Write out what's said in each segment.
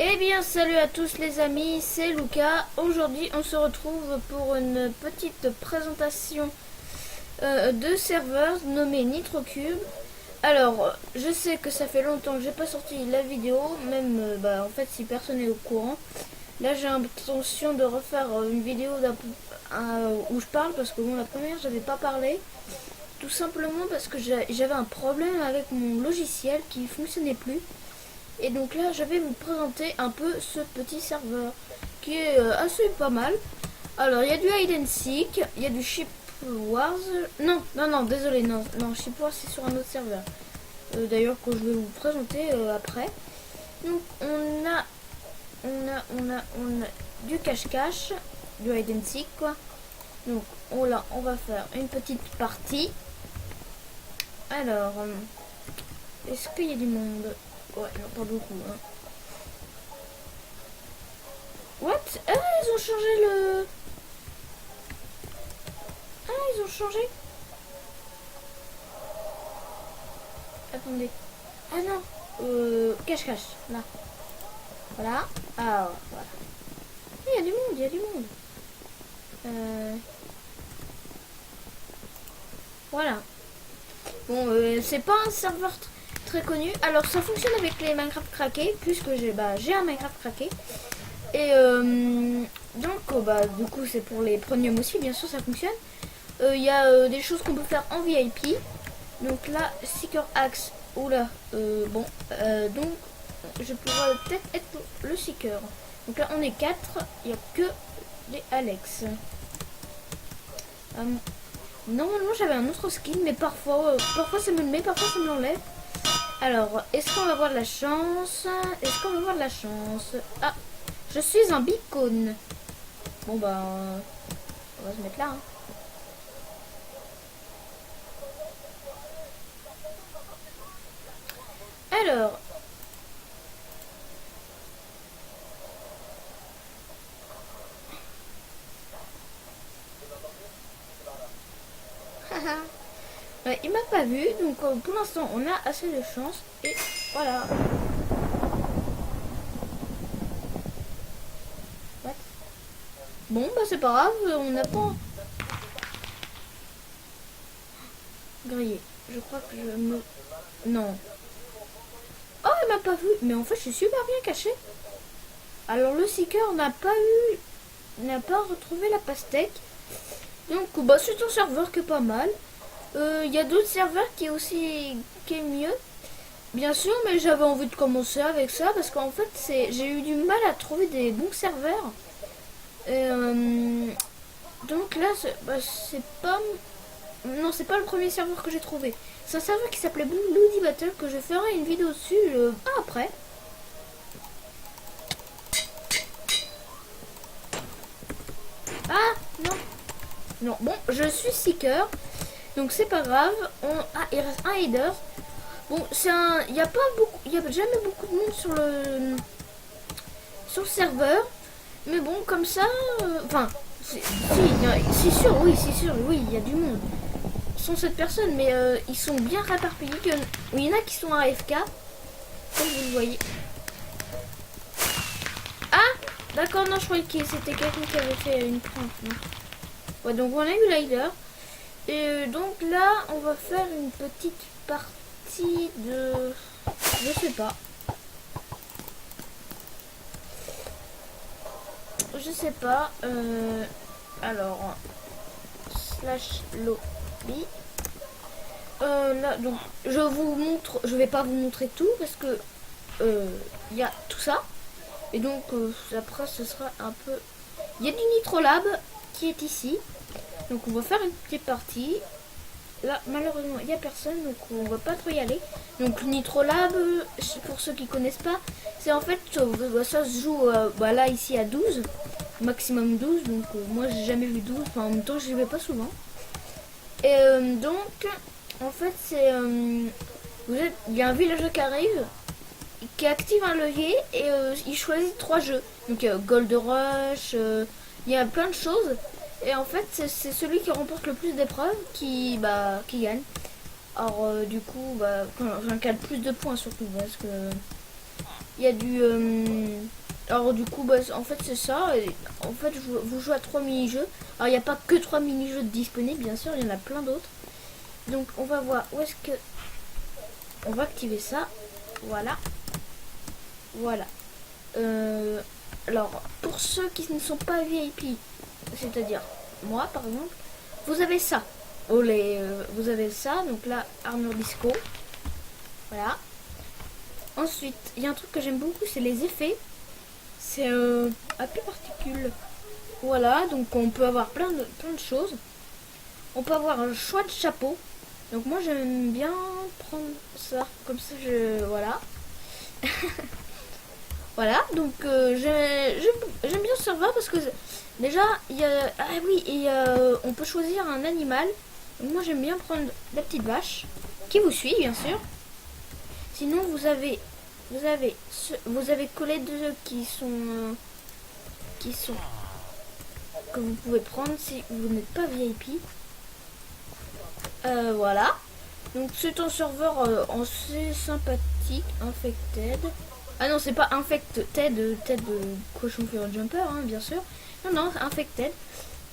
Eh bien, salut à tous les amis, c'est Lucas. Aujourd'hui, on se retrouve pour une petite présentation de serveurs nommé NitroCube. Alors, je sais que ça fait longtemps que j'ai pas sorti la vidéo, même en fait si personne n'est au courant. Là, j'ai l'intention de refaire une vidéo où je parle parce que bon, la première, j'avais pas parlé. Tout simplement parce que j'avais un problème avec mon logiciel qui fonctionnait plus. Et donc là, je vais vous présenter un peu ce petit serveur qui est assez pas mal. Alors, il y a du hide and seek, il y a du ship wars. Non, désolé, non, ship wars c'est sur un autre serveur. D'ailleurs, que je vais vous présenter après. Donc, on a du cache-cache, du hide and seek quoi. Donc, on va faire une petite partie. Alors, est-ce qu'il y a du monde? Ouais, non, pas beaucoup. Hein. What? Ah, ils ont changé le... Ah, ils ont changé. Attendez. Ah non. Cache-cache. Là. Voilà. Ah, voilà. Il y a du monde, il y a du monde. Voilà. Bon, c'est pas un serveur très connu. Alors, ça fonctionne avec les Minecraft craqués, puisque j'ai un Minecraft craqué. Et donc, du coup, c'est pour les premiums aussi, bien sûr, ça fonctionne. Il y a des choses qu'on peut faire en VIP. Donc là, Seeker Axe, oula, donc je pourrais peut-être être pour le Seeker. Donc là, on est 4, il n'y a que des Alex. Normalement, j'avais un autre skin, mais parfois ça me le met, parfois ça me l'enlève. Alors, est-ce qu'on va avoir de la chance? Ah, je suis un beacon. Bon, on va se mettre là. Hein. Alors, il m'a pas vu, donc pour l'instant on a assez de chance et voilà. What? Bon c'est pas grave, on n'a pas grillé. Je crois que je me... Non. Oh, il m'a pas vu, mais en fait je suis super bien caché. Alors le Seeker n'a pas retrouvé la pastèque. Donc c'est un serveur qui est pas mal. Il y a d'autres serveurs qui est mieux. Bien sûr, mais j'avais envie de commencer avec ça parce qu'en fait j'ai eu du mal à trouver des bons serveurs. Et, donc là c'est pas... Non, c'est pas le premier serveur que j'ai trouvé. C'est un serveur qui s'appelait Bloody Battle que je ferai une vidéo dessus après. Ah non. Non, bon, je suis Seeker. Donc c'est pas grave. Il reste un header. Bon, il y a jamais beaucoup de monde sur le serveur. Mais bon, comme ça, c'est sûr, oui, il y a du monde. 107 personnes, mais ils sont bien réparpillés. Il y en a qui sont à AFK, comme vous le voyez. Ah, d'accord, non, je croyais que c'était quelqu'un qui avait fait une prank. Ouais, donc on a eu l'hider. Et donc là, on va faire une petite partie de... Je sais pas. Alors, slash lobby. Là, donc, je vais pas vous montrer tout parce que il y a tout ça. Et donc, après, ce sera un peu... Il y a du Nitrolab qui est ici. Donc, on va faire une petite partie. Là, malheureusement, il n'y a personne, donc on va pas trop y aller. Donc, Nitrolab, pour ceux qui connaissent pas, c'est en fait, ça se joue là, ici à 12, maximum 12. Donc, moi, j'ai jamais vu 12. Enfin, en même temps, je vais pas souvent. Et donc, en fait, il y a un villageois qui arrive, qui active un levier et il choisit 3 jeux. Donc, Gold Rush, il y a plein de choses. Et en fait, c'est celui qui remporte le plus d'épreuves qui gagne. Alors, du coup, j'incarne plus de points surtout parce que il y a du... alors du coup, bah, en fait c'est ça. Et en fait, vous jouez à 3 mini-jeux. Alors il n'y a pas que 3 mini-jeux disponibles, bien sûr, il y en a plein d'autres. Donc on va voir où est-ce que... On va activer ça. Voilà. Voilà. Alors, pour ceux qui ne sont pas VIP, c'est-à-dire moi par exemple, vous avez ça. Oh, vous avez ça, donc là, Armure Disco. Voilà. Ensuite, il y a un truc que j'aime beaucoup, c'est les effets. C'est Happy Particule. Voilà, donc on peut avoir plein de choses. On peut avoir un choix de chapeau. Donc moi j'aime bien prendre ça, comme ça voilà. Voilà, donc j'aime bien ce serveur parce que déjà il y a... Ah oui, et on peut choisir un animal. Donc moi j'aime bien prendre la petite vache qui vous suit bien sûr. Sinon vous avez collé deux qui sont que vous pouvez prendre si vous n'êtes pas VIP. Voilà. Donc c'est un serveur assez sympathique, infected. Ah non, c'est pas infected, tête de cochon Fear Jumper, hein, bien sûr. Non, non, c'est infected.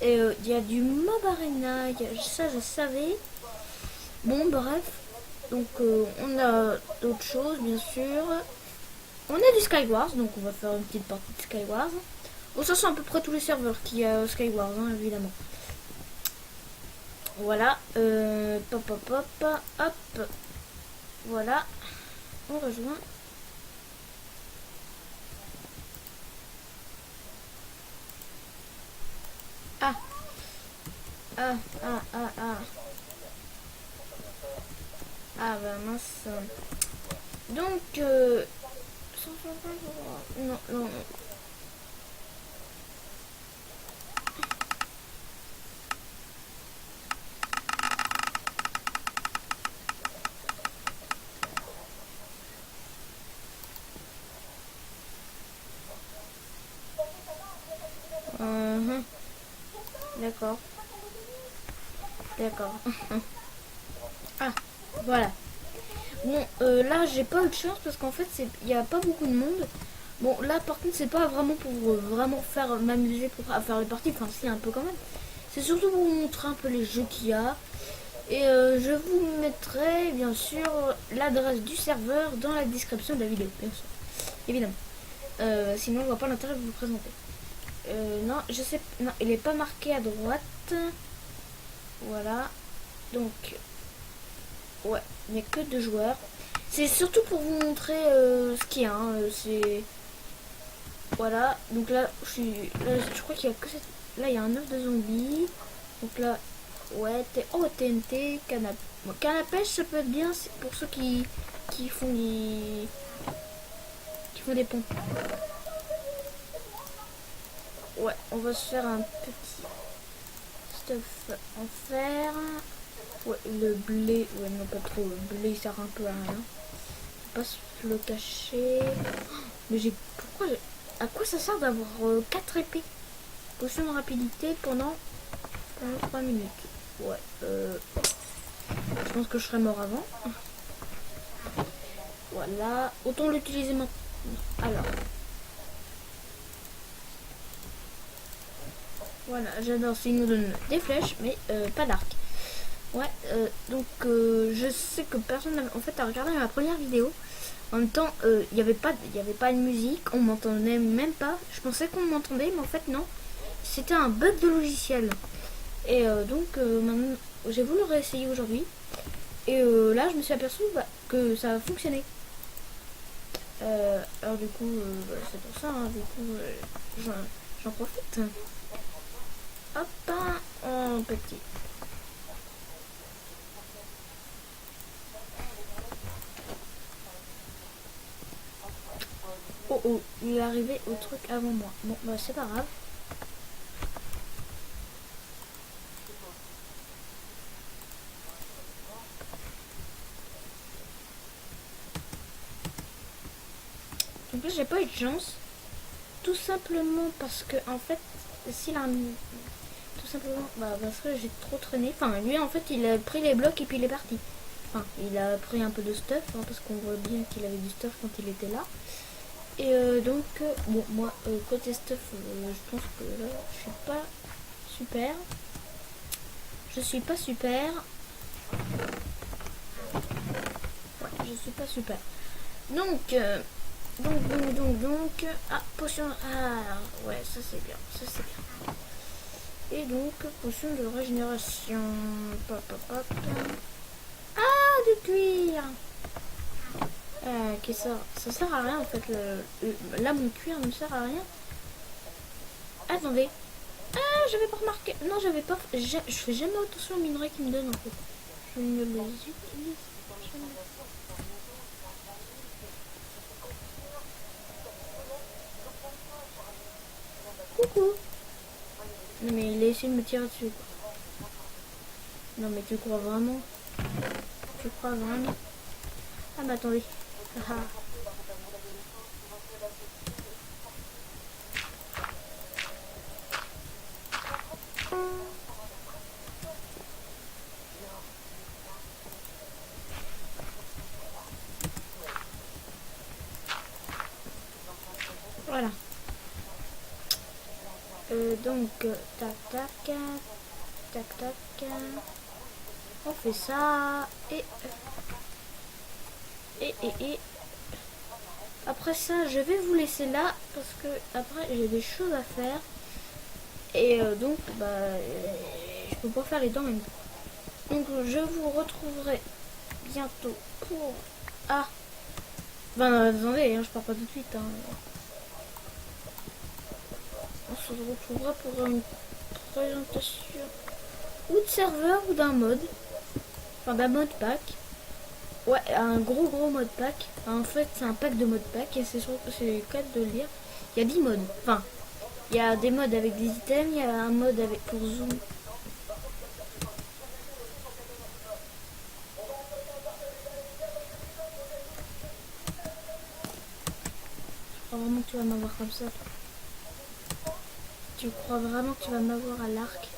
Et il y a du Mob Arena, ça je savais. Bon, bref. Donc on a d'autres choses, bien sûr. On a du Skywars, donc on va faire une petite partie de Skywars. Bon, ça c'est à peu près tous les serveurs qui a Skywars, hein, évidemment. Voilà, hop, voilà, on rejoint. Ah, bah mince. Donc, non, non. D'accord. D'accord. Ah, voilà. Bon, là, j'ai pas eu de chance parce qu'en fait, il n'y a pas beaucoup de monde. Bon, là, par contre, c'est pas vraiment pour vraiment faire m'amuser pour faire les parties. Enfin, si, un peu quand même. C'est surtout pour vous montrer un peu les jeux qu'il y a. Et je vous mettrai, bien sûr, l'adresse du serveur dans la description de la vidéo, bien sûr. Évidemment. Sinon, on voit pas l'intérêt de vous le présenter. Non, je sais... Non, il est pas marqué à droite. Voilà. Donc... Ouais, il n'y a que 2 joueurs. C'est surtout pour vous montrer ce qu'il y a. Hein, c'est... Voilà. Donc là, je crois qu'il y a que cette... Là, il y a un œuf de zombie. Donc là... Ouais, TNT, canne à pêche, ça peut être bien pour ceux qui font des pompes. Ouais, on va se faire un petit stuff en fer. Ouais, le blé, ouais, non pas trop, le blé il sert un peu à rien. On va pas se le cacher. Mais à quoi ça sert d'avoir 4 épées? Potion de rapidité pendant 3 minutes. Ouais, je pense que je serais mort avant. Voilà, autant l'utiliser maintenant. Alors. Voilà, j'adore s'il nous donne des flèches, mais pas d'arc. Ouais, donc je sais que personne n'a en fait à regarder ma première vidéo. En même temps, il n'y avait pas de musique, on m'entendait même pas. Je pensais qu'on m'entendait, mais en fait non. C'était un bug de logiciel. Et donc maintenant, j'ai voulu réessayer aujourd'hui. Et là, je me suis aperçu que ça a fonctionné. Alors du coup, c'est pour ça, hein, du coup, j'en profite. Hop, en petit. Oh oh, il est arrivé au truc avant moi. Bon, bah c'est pas grave. En plus, j'ai pas eu de chance. Tout simplement parce que, en fait, s'il a tout simplement, parce que j'ai trop traîné. Enfin, lui, en fait, il a pris les blocs et puis il est parti. Enfin, il a pris un peu de stuff, hein, parce qu'on voit bien qu'il avait du stuff quand il était là. Et donc, bon, moi, côté stuff, je pense que là, je suis pas super. Je suis pas super. Ouais, je suis pas super. Donc, ah, potion. Ah, ouais, ça c'est bien. Ça c'est bien. Et donc, potion de régénération. Pop, pop, pop. Ah, du cuir. Ça sert à rien en fait. Là, mon cuir ne sert à rien. Attendez. Ah, j'avais pas remarqué. Non, j'avais pas. Je fais jamais attention aux minerais qu'ils me donnent en fait. Je ne les utilise jamais. Coucou. Non mais il a essayé de me tirer dessus. Non mais tu crois vraiment? Tu crois vraiment? Ah mais attendez. Ah. Voilà. Donc, tac, tac, tac, tac. On fait ça. Et. Après ça, je vais vous laisser là. Parce que après, j'ai des choses à faire. Et donc, je peux pas faire les dents en même temps. Donc, je vous retrouverai bientôt pour... Ah. Attendez, hein, je pars pas tout de suite. Hein. On se retrouvera pour une présentation ou de serveur ou d'un mode. Enfin, d'un mode pack. Ouais, un gros mode pack. En fait, c'est un pack de mode pack et c'est le cas de le lire. Il y a 10 modes. Enfin, il y a des modes avec des items, il y a un mode avec pour zoom. Je crois vraiment que tu vas m'avoir comme ça. Tu crois vraiment que tu vas m'avoir à l'arc?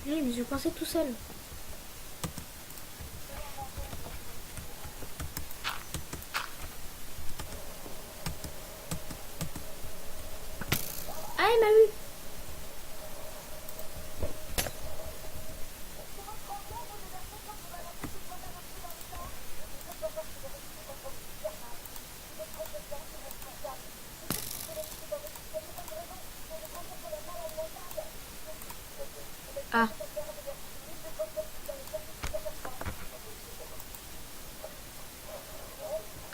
Oui, mais je pensais tout seul. Ah, il m'a eu. Ah.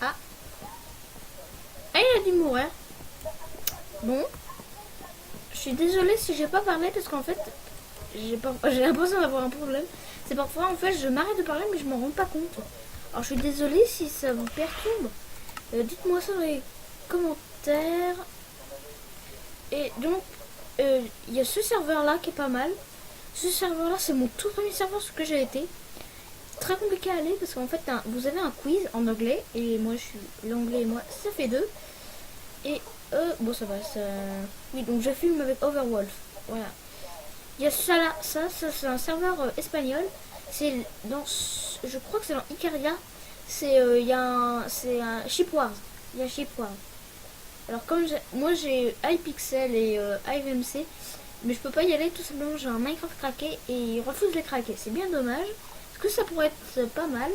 Ah. Ah, il a dû mourir. Bon. Je suis désolée si j'ai pas parlé parce qu'en fait, j'ai l'impression d'avoir un problème. C'est parfois, en fait, je m'arrête de parler mais je m'en rends pas compte. Alors, je suis désolée si ça vous perturbe. Dites-moi ça dans les commentaires. Et donc, il y a ce serveur-là qui est pas mal. Ce serveur-là, c'est mon tout premier serveur sur que j'ai été. Très compliqué à aller parce qu'en fait, vous avez un quiz en anglais. Et moi, je suis l'anglais et moi, ça fait 2. Et bon, ça va. Oui, donc je filme avec Overwolf. Voilà. Il y a ça là. Ça c'est un serveur espagnol. C'est dans. Je crois que c'est dans Icaria. C'est c'est un Ship Wars. Il y a Ship Wars. Alors comme moi j'ai iPixel et iVMC, mais je peux pas y aller tout simplement, j'ai un Minecraft craqué et il refuse de les craquer. C'est bien dommage, parce que ça pourrait être pas mal.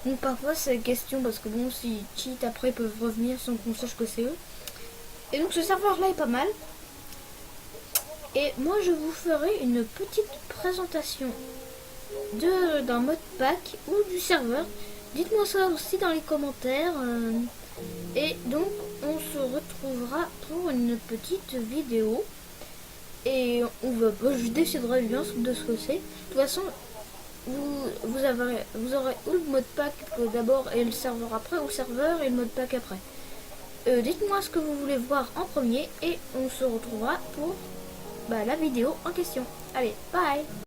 Donc parfois c'est question, parce que bon, si cheat après ils peuvent revenir sans qu'on sache que c'est eux. Et donc ce serveur là est pas mal. Et moi je vous ferai une petite présentation d'un mode pack ou du serveur. Dites-moi ça aussi dans les commentaires. Et donc on se retrouvera pour une petite vidéo. Et je déciderai bien de ce que c'est. De toute façon, vous aurez ou le mode pack d'abord et le serveur après, ou le serveur et le mode pack après. Dites-moi ce que vous voulez voir en premier et on se retrouvera pour la vidéo en question. Allez, bye!